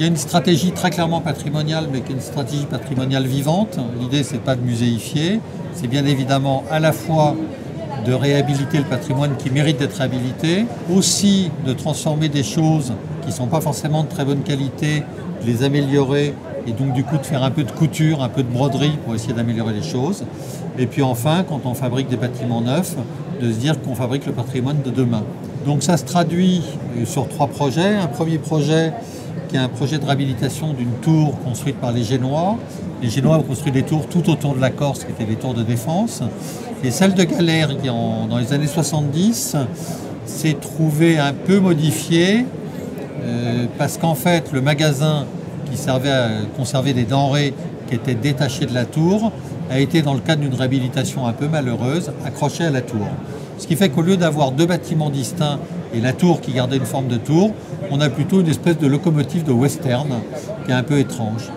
y a une stratégie très clairement patrimoniale, mais qui est une stratégie patrimoniale vivante. L'idée, c'est pas de muséifier, c'est bien évidemment à la fois de réhabiliter le patrimoine qui mérite d'être réhabilité, aussi de transformer des choses qui ne sont pas forcément de très bonne qualité, de les améliorer, et donc du coup de faire un peu de couture, un peu de broderie pour essayer d'améliorer les choses. Et puis enfin, quand on fabrique des bâtiments neufs, de se dire qu'on fabrique le patrimoine de demain. Donc ça se traduit sur 3 projets. Un premier projet qui est un projet de réhabilitation d'une tour construite par les Génois. Les Génois ont construit des tours tout autour de la Corse, qui étaient des tours de défense. Et celle de Galère, qui dans les années 70, s'est trouvée un peu modifiée, parce qu'en fait, le magasin qui servait à conserver des denrées qui étaient détachées de la tour a été, dans le cadre d'une réhabilitation un peu malheureuse, accroché à la tour. Ce qui fait qu'au lieu d'avoir 2 bâtiments distincts et la tour qui gardait une forme de tour, on a plutôt une espèce de locomotive de western qui est un peu étrange.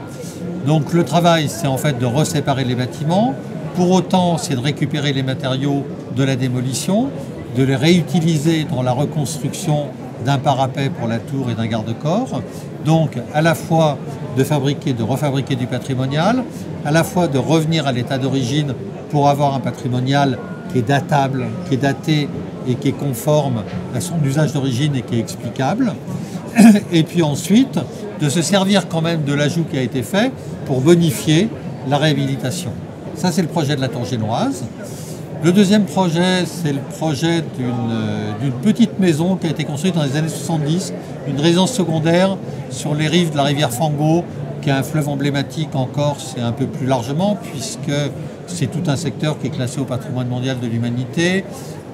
Donc le travail, c'est en fait de reséparer les bâtiments. Pour autant, c'est de récupérer les matériaux de la démolition, de les réutiliser dans la reconstruction d'un parapet pour la tour et d'un garde-corps. Donc à la fois de refabriquer du patrimonial, à la fois de revenir à l'état d'origine pour avoir un patrimonial qui est datable, qui est daté et qui est conforme à son usage d'origine et qui est explicable. Et puis ensuite, de se servir quand même de l'ajout qui a été fait pour bonifier la réhabilitation. Ça, c'est le projet de la tour génoise. Le deuxième projet, c'est le projet d'une petite maison qui a été construite dans les années 70, une résidence secondaire sur les rives de la rivière Fango, qui est un fleuve emblématique en Corse et un peu plus largement, puisque c'est tout un secteur qui est classé au patrimoine mondial de l'humanité,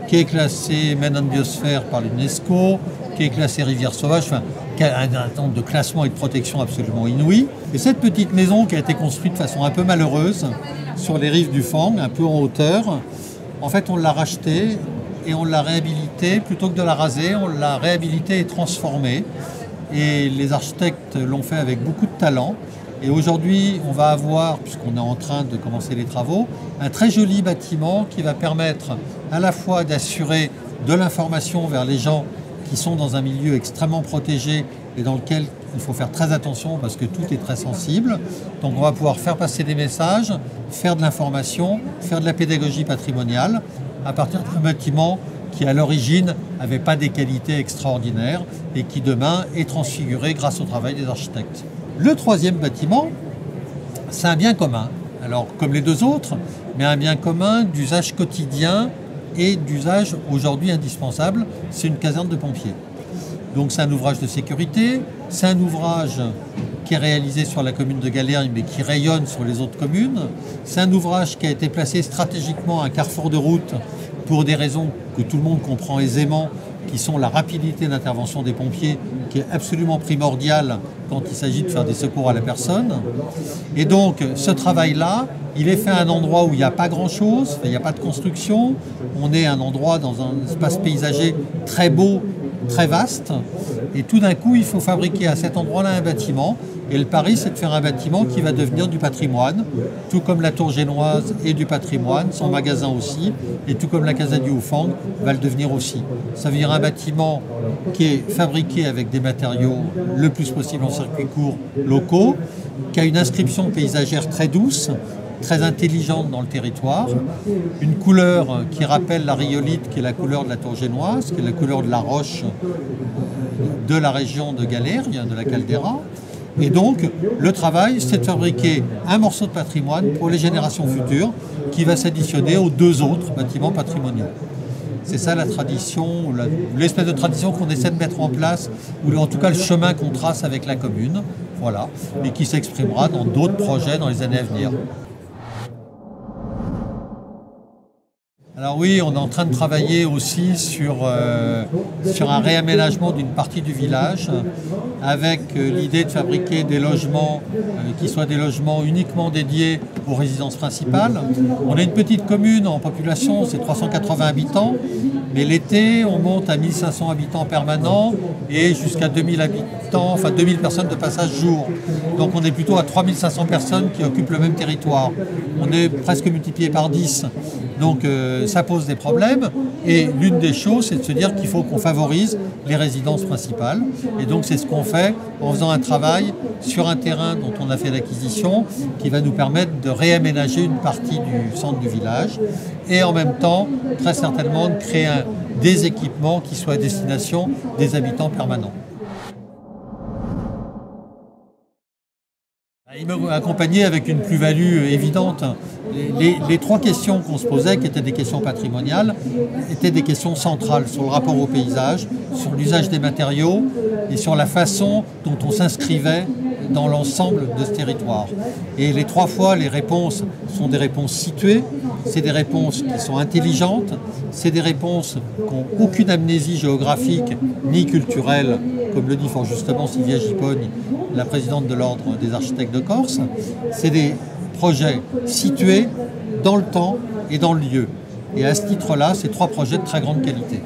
qui est classé Maine Biosphère par l'UNESCO, qui est classé rivière sauvage, enfin, qui a un nombre de classement et de protection absolument inouï. Et cette petite maison qui a été construite de façon un peu malheureuse, sur les rives du Fang, un peu en hauteur, en fait on l'a rachetée et on l'a réhabilitée, plutôt que de la raser, on l'a réhabilitée et transformée. Et les architectes l'ont fait avec beaucoup de talent. Et aujourd'hui, on va avoir, puisqu'on est en train de commencer les travaux, un très joli bâtiment qui va permettre à la fois d'assurer de l'information vers les gens qui sont dans un milieu extrêmement protégé et dans lequel il faut faire très attention parce que tout est très sensible. Donc on va pouvoir faire passer des messages, faire de l'information, faire de la pédagogie patrimoniale à partir d'un bâtiment qui à l'origine n'avait pas des qualités extraordinaires et qui demain est transfiguré grâce au travail des architectes. Le troisième bâtiment, c'est un bien commun, alors comme les 2 autres, mais un bien commun d'usage quotidien et d'usage aujourd'hui indispensable, c'est une caserne de pompiers. Donc c'est un ouvrage de sécurité, c'est un ouvrage qui est réalisé sur la commune de Galère mais qui rayonne sur les autres communes. C'est un ouvrage qui a été placé stratégiquement à un carrefour de route pour des raisons que tout le monde comprend aisément, qui sont la rapidité d'intervention des pompiers, qui est absolument primordiale quand il s'agit de faire des secours à la personne. Et donc ce travail-là, il est fait à un endroit où il n'y a pas grand-chose, il n'y a pas de construction, on est à un endroit dans un espace paysager très beau, très vaste, et tout d'un coup il faut fabriquer à cet endroit-là un bâtiment, et le pari c'est de faire un bâtiment qui va devenir du patrimoine, tout comme la tour génoise est du patrimoine, son magasin aussi, et tout comme la Casa du Haut-Fang va le devenir aussi. Ça veut dire un bâtiment qui est fabriqué avec des matériaux le plus possible en circuit court locaux, qui a une inscription paysagère très douce, très intelligente dans le territoire, une couleur qui rappelle la rhyolite, qui est la couleur de la tour génoise, qui est la couleur de la roche de la région de Galère, de la caldeira. Et donc, le travail, c'est de fabriquer un morceau de patrimoine pour les générations futures qui va s'additionner aux 2 autres bâtiments patrimoniaux. C'est ça la tradition, l'espèce de tradition qu'on essaie de mettre en place, ou en tout cas le chemin qu'on trace avec la commune, voilà, et qui s'exprimera dans d'autres projets dans les années à venir. Alors oui, on est en train de travailler aussi sur un réaménagement d'une partie du village avec l'idée de fabriquer des logements qui soient des logements uniquement dédiés aux résidences principales. On est une petite commune en population, c'est 380 habitants, mais l'été on monte à 1500 habitants permanents et jusqu'à 2000 habitants, enfin 2000 personnes de passage jour. Donc on est plutôt à 3500 personnes qui occupent le même territoire. On est presque multiplié par 10. Donc ça pose des problèmes. Et l'une des choses, c'est de se dire qu'il faut qu'on favorise les résidences principales. Et donc c'est ce qu'on fait en faisant un travail sur un terrain dont on a fait l'acquisition, qui va nous permettre de réaménager une partie du centre du village et en même temps, très certainement, de créer des équipements qui soient à destination des habitants permanents. Il m'a accompagné avec une plus-value évidente. Les trois questions qu'on se posait, qui étaient des questions patrimoniales, étaient des questions centrales sur le rapport au paysage, sur l'usage des matériaux et sur la façon dont on s'inscrivait dans l'ensemble de ce territoire. Et les trois fois, les réponses sont des réponses situées, c'est des réponses qui sont intelligentes, c'est des réponses qui n'ont aucune amnésie géographique ni culturelle, comme le dit fort justement Sylvia Gipogne, la présidente de l'Ordre des architectes de Corse. C'est des projets situés dans le temps et dans le lieu. Et à ce titre-là, c'est trois projets de très grande qualité.